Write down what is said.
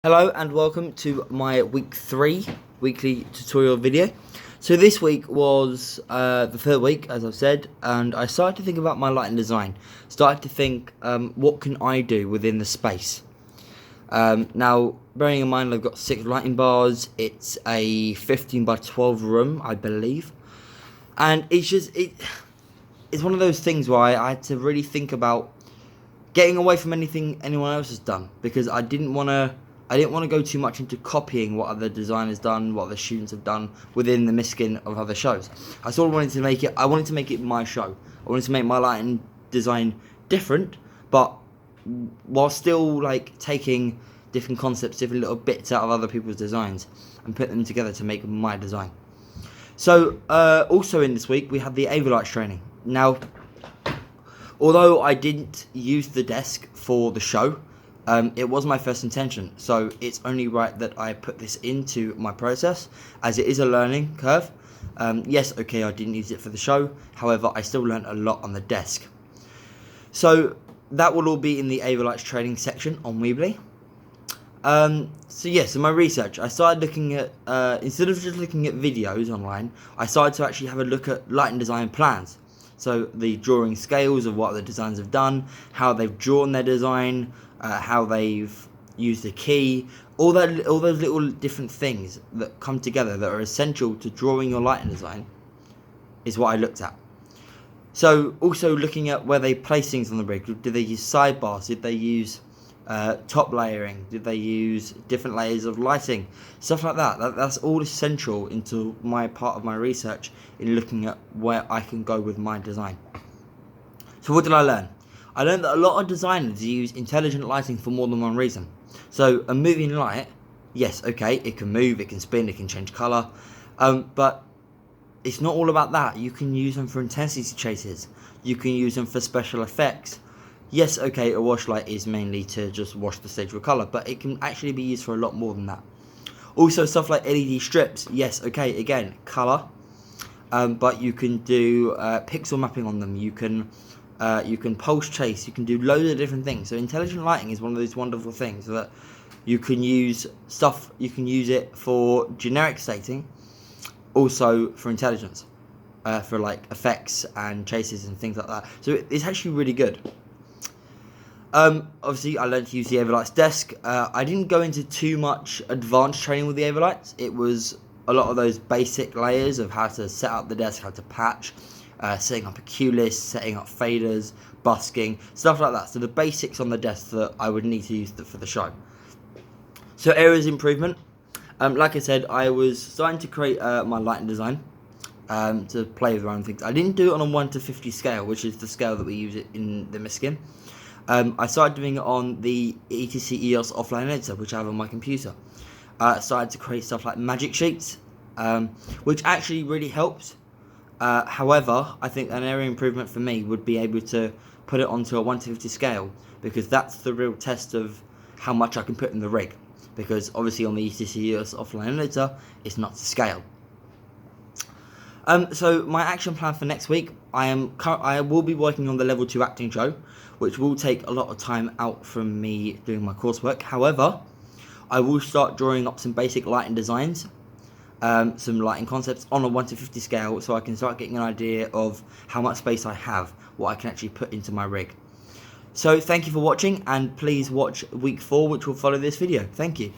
Hello and welcome to my week 3 weekly tutorial video. So this week was the third week, as I've said, and I started to think about my lighting design. Started to think, what can I do within the space? Now, bearing in mind I've got 6 lighting bars, it's a 15 by 12 room, I believe. And it's one of those things where I had to really think about getting away from anything anyone else has done, because I didn't want to go too much into copying what other designers done, what other students have done within the Miskin of other shows. I sort of wanted to make it my show. I wanted to make my lighting design different, but while still like taking different concepts, different little bits out of other people's designs and put them together to make my design. So also in this week we had the AV Lights training. Now, although I didn't use the desk for the show, it was my first intention, so it's only right that I put this into my process, as it is a learning curve. Yes, okay, I didn't use it for the show, however, I still learned a lot on the desk. So that will all be in the AV Lights training section on Weebly. So my research, I started looking at, instead of just looking at videos online, I started to actually have a look at lighting design plans. So the drawing scales of what the designers have done, how they've drawn their design, how they've used the key, all those little different things that come together that are essential to drawing your lighting design is what I looked at. So also looking at where they place things on the rig. Did they use sidebars? Did they use top layering? Did they use different layers of lighting? Stuff like that. That's all essential into my part of my research in looking at where I can go with my design. So what did I learn? I learned that a lot of designers use intelligent lighting for more than one reason. So a moving light, yes, okay, it can move, it can spin, it can change colour, but it's not all about that. You can use them for intensity chases. You can use them for special effects. Yes, okay, a wash light is mainly to just wash the stage with colour, but it can actually be used for a lot more than that. Also, stuff like LED strips, yes, okay, again, colour, but you can do pixel mapping on them. You can pulse chase. You can do loads of different things. So intelligent lighting is one of those wonderful things that you can use stuff. You can use it for generic stating, also for intelligence, for like effects and chases and things like that. So it's actually really good. Obviously, I learned to use the AV Lights desk. I didn't go into too much advanced training with the AV Lights. It was a lot of those basic layers of how to set up the desk, how to patch, setting up a cue list, setting up faders, busking, stuff like that. So the basics on the desk that I would need to use for the show. So areas of improvement. Like I said, I was starting to create my lighting design to play with around things. I didn't do it on a 1 to 50 scale, which is the scale that we use it in the Miskin. I started doing it on the ETC EOS offline editor, which I have on my computer. I started to create stuff like magic sheets, which actually really helps. However, I think an area improvement for me would be able to put it onto a 1 to 50 scale, because that's the real test of how much I can put in the rig. Because obviously on the ETC EOS offline editor, it's not to scale. So my action plan for next week, I will be working on the level 2 acting show, which will take a lot of time out from me doing my coursework. However, I will start drawing up some basic lighting designs, some lighting concepts on a 1 to 50 scale, so I can start getting an idea of how much space I have, what I can actually put into my rig. So thank you for watching, and please watch week 4, which will follow this video. Thank you.